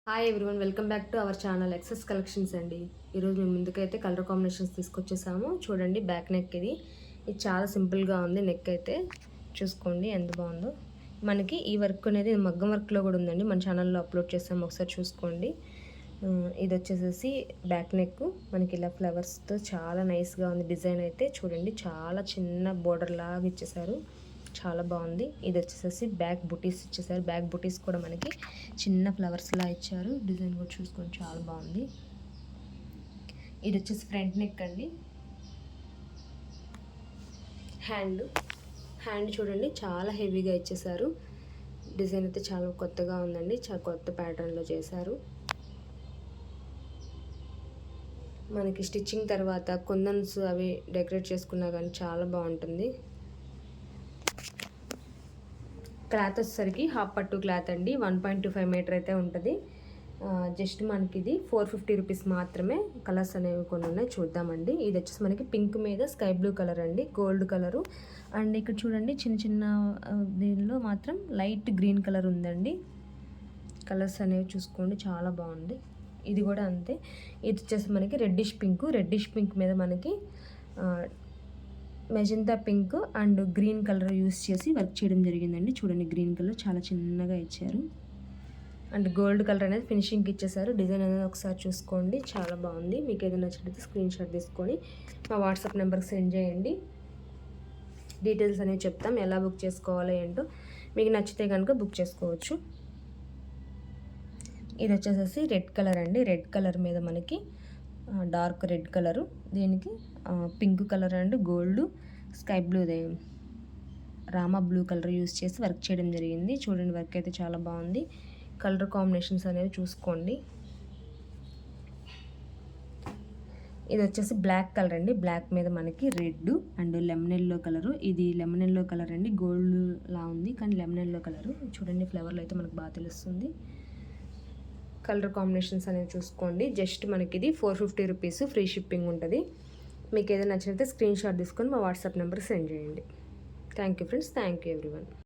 Hi everyone, welcome back to our channel excess collections అండి. ఈరోజు మేము ముందుకైతే కలర్ కాంబినేషన్స్ తీసుకొచ్చేసాము. చూడండి, బ్యాక్ నెక్ ఇది చాలా సింపుల్గా ఉంది. నెక్ అయితే చూసుకోండి ఎంత బాగుందో. మనకి ఈ వర్క్ అనేది మగ్గం వర్క్లో కూడా ఉందండి. మన ఛానల్లో అప్లోడ్ చేసాము, ఒకసారి చూసుకోండి. ఇది వచ్చేసేసి బ్యాక్ నెక్ మనకి ఇలా ఫ్లవర్స్తో చాలా నైస్గా ఉంది. డిజైన్ అయితే చూడండి, చాలా చిన్న బోర్డర్ లాగా ఇచ్చేసారు, చాలా బాగుంది. ఇది వచ్చేసేసి బ్యాక్ బుటీస్ ఇచ్చేసారు. బ్యాక్ బుటీస్ కూడా మనకి చిన్న ఫ్లవర్స్లా ఇచ్చారు. డిజైన్ కూడా చూసుకొని చాలా బాగుంది. ఇది వచ్చేసి ఫ్రంట్ నెక్ అండి. హ్యాండ్ చూడండి, చాలా హెవీగా ఇచ్చేసారు. డిజైన్ అయితే చాలా కొత్తగా ఉందండి, చాలా కొత్త ప్యాటర్న్లో చేశారు. మనకి స్టిచ్చింగ్ తర్వాత కుందన్స్ అవి డెకరేట్ చేసుకున్నా కానీ చాలా బాగుంటుంది. క్లాత్ వచ్చేసరికి హాఫ్ పట్టు క్లాత్ అండి. 1.25 మీటర్ అయితే ఉంటుంది. జస్ట్ మనకి ఇది 450 రూపీస్ మాత్రమే. కలర్స్ అనేవి కొన్ని ఉన్నాయి, చూద్దామండి. ఇది వచ్చేసి మనకి పింక్ మీద స్కై బ్లూ కలర్ అండి, గోల్డ్ కలరు. అండ్ ఇక్కడ చూడండి, చిన్న చిన్న దీనిలో మాత్రం లైట్ గ్రీన్ కలర్ ఉందండి. కలర్స్ అనేవి చూసుకోండి, చాలా బాగుంది. ఇది కూడా అంతే. ఇది వచ్చేసి మనకి రెడ్డిష్ పింక్ మీద మనకి magenta pink and green colour use చేసి వర్క్ చేయడం జరిగిందండి. చూడండి, గ్రీన్ కలర్ చాలా చిన్నగా ఇచ్చారు. అండ్ గోల్డ్ కలర్ అనేది ఫినిషింగ్కి ఇచ్చేసారు. డిజైన్ అనేది ఒకసారి చూసుకోండి, చాలా బాగుంది. మీకు ఏదైనా నచ్చినట్లయితే స్క్రీన్ షాట్ తీసుకొని మా వాట్సాప్ నెంబర్కి సెండ్ చేయండి. డీటెయిల్స్ అనేవి చెప్తాం, ఎలా బుక్ చేసుకోవాలో ఏంటో. మీకు నచ్చితే కనుక బుక్ చేసుకోవచ్చు. ఇది వచ్చేసేసి రెడ్ కలర్ అండి. రెడ్ కలర్ మీద మనకి డార్క్ రెడ్ కలరు, దీనికి pink colour and gold sky blue Rama blue colour use చేసి వర్క్ చేయడం జరిగింది. చూడండి, వర్క్ అయితే చాలా బాగుంది. కలర్ కాంబినేషన్స్ అనేవి చూసుకోండి. ఇది వచ్చేసి బ్లాక్ కలర్ అండి. బ్లాక్ మీద మనకి red and lemon yellow colour. ఇది లెమన్ ఎల్లో కలర్ అండి, గోల్డ్ లా ఉంది కానీ లెమన్ ఎల్లో కలరు. చూడండి, ఫ్లవర్లో అయితే మనకు బాగా తెలుస్తుంది. కలర్ కాంబినేషన్స్ అనేవి చూసుకోండి. జస్ట్ మనకి ఇది 450 రూపీస్, ఫ్రీ షిప్పింగ్ ఉంటుంది. మీకు ఏదైనా నచ్చినట్లయితే స్క్రీన్ షాట్ తీసుకొని మా వాట్సాప్ నెంబర్ సెండ్ చేయండి. Thank you friends, thank you everyone.